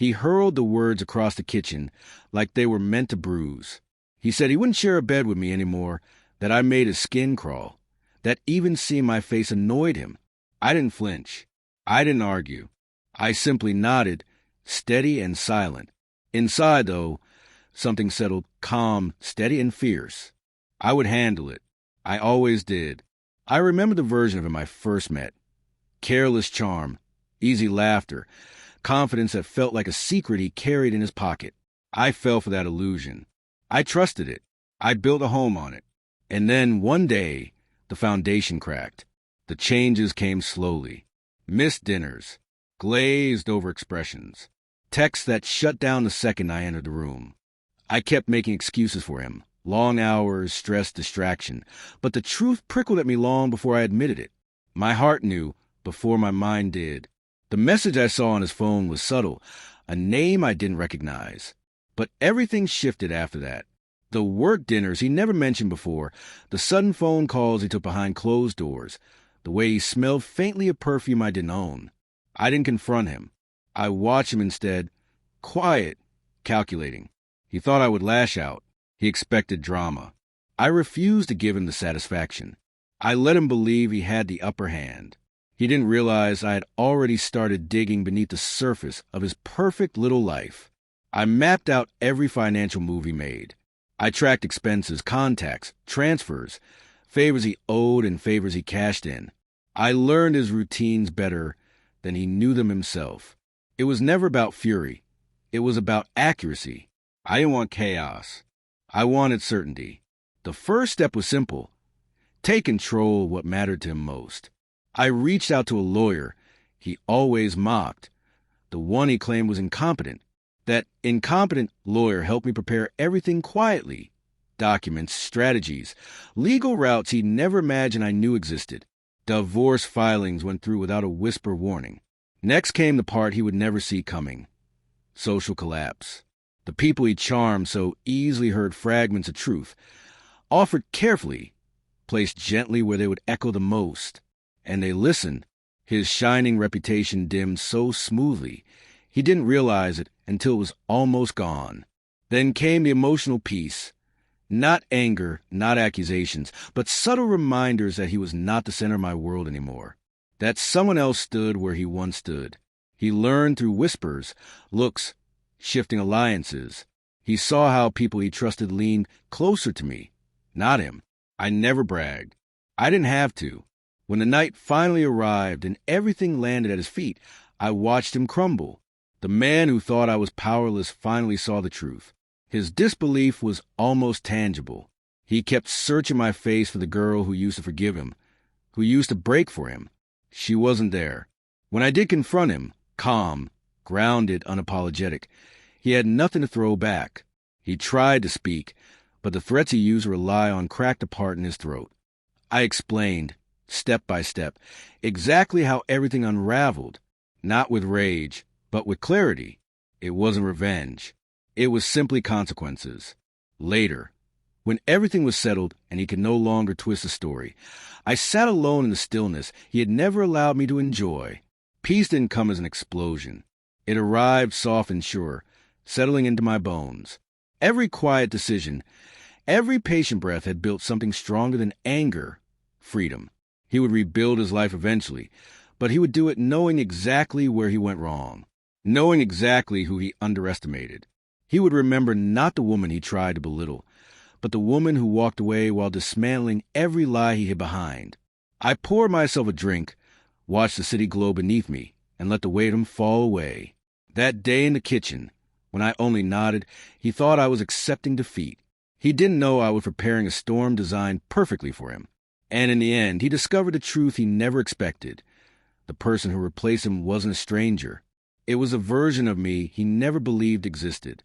He hurled the words across the kitchen like they were meant to bruise. He said he wouldn't share a bed with me anymore, that I made his skin crawl, that even seeing my face annoyed him. I didn't flinch. I didn't argue. I simply nodded, steady and silent. Inside, though, something settled, calm, steady, and fierce. I would handle it. I always did. I remember the version of him I first met. Careless charm, easy laughter, confidence that felt like a secret he carried in his pocket. I fell for that illusion. I trusted it. I built a home on it. And then, one day, the foundation cracked. The changes came slowly. Missed dinners, glazed-over expressions, texts that shut down the second I entered the room. I kept making excuses for him. Long hours, stress, distraction. But the truth prickled at me long before I admitted it. My heart knew before my mind did. The message I saw on his phone was subtle, a name I didn't recognize. But everything shifted after that. The work dinners he never mentioned before, the sudden phone calls he took behind closed doors, the way he smelled faintly of perfume I didn't own. I didn't confront him. I watched him instead, quiet, calculating. He thought I would lash out. He expected drama. I refused to give him the satisfaction. I let him believe he had the upper hand. He didn't realize I had already started digging beneath the surface of his perfect little life. I mapped out every financial move he made. I tracked expenses, contacts, transfers, favors he owed and favors he cashed in. I learned his routines better than he knew them himself. It was never about fury. It was about accuracy. I didn't want chaos. I wanted certainty. The first step was simple. Take control of what mattered to him most. I reached out to a lawyer he always mocked, the one he claimed was incompetent. That incompetent lawyer helped me prepare everything quietly. Documents, strategies, legal routes he never imagined I knew existed. Divorce filings went through without a whisper warning. Next came the part he would never see coming. Social collapse. The people he charmed so easily heard fragments of truth, offered carefully, placed gently where they would echo the most. And they listened. His shining reputation dimmed so smoothly, he didn't realize it until it was almost gone. Then came the emotional piece. Not anger, not accusations, but subtle reminders that he was not the center of my world anymore. That someone else stood where he once stood. He learned through whispers, looks, shifting alliances. He saw how people he trusted leaned closer to me, not him. I never bragged. I didn't have to. When the night finally arrived and everything landed at his feet, I watched him crumble. The man who thought I was powerless finally saw the truth. His disbelief was almost tangible. He kept searching my face for the girl who used to forgive him, who used to break for him. She wasn't there. When I did confront him, calm, grounded, unapologetic, he had nothing to throw back. He tried to speak, but the threats he used were a lie on cracked apart in his throat. I explained, step by step, exactly how everything unraveled, not with rage, but with clarity. It wasn't revenge. It was simply consequences. Later, when everything was settled and he could no longer twist the story, I sat alone in the stillness he had never allowed me to enjoy. Peace didn't come as an explosion. It arrived soft and sure, settling into my bones. Every quiet decision, every patient breath had built something stronger than anger, freedom. He would rebuild his life eventually, but he would do it knowing exactly where he went wrong, knowing exactly who he underestimated. He would remember not the woman he tried to belittle, but the woman who walked away while dismantling every lie he hid behind. I poured myself a drink, watched the city glow beneath me, and let the weight of him fall away. That day in the kitchen, when I only nodded, he thought I was accepting defeat. He didn't know I was preparing a storm designed perfectly for him. And in the end, he discovered the truth he never expected. The person who replaced him wasn't a stranger. It was a version of me he never believed existed.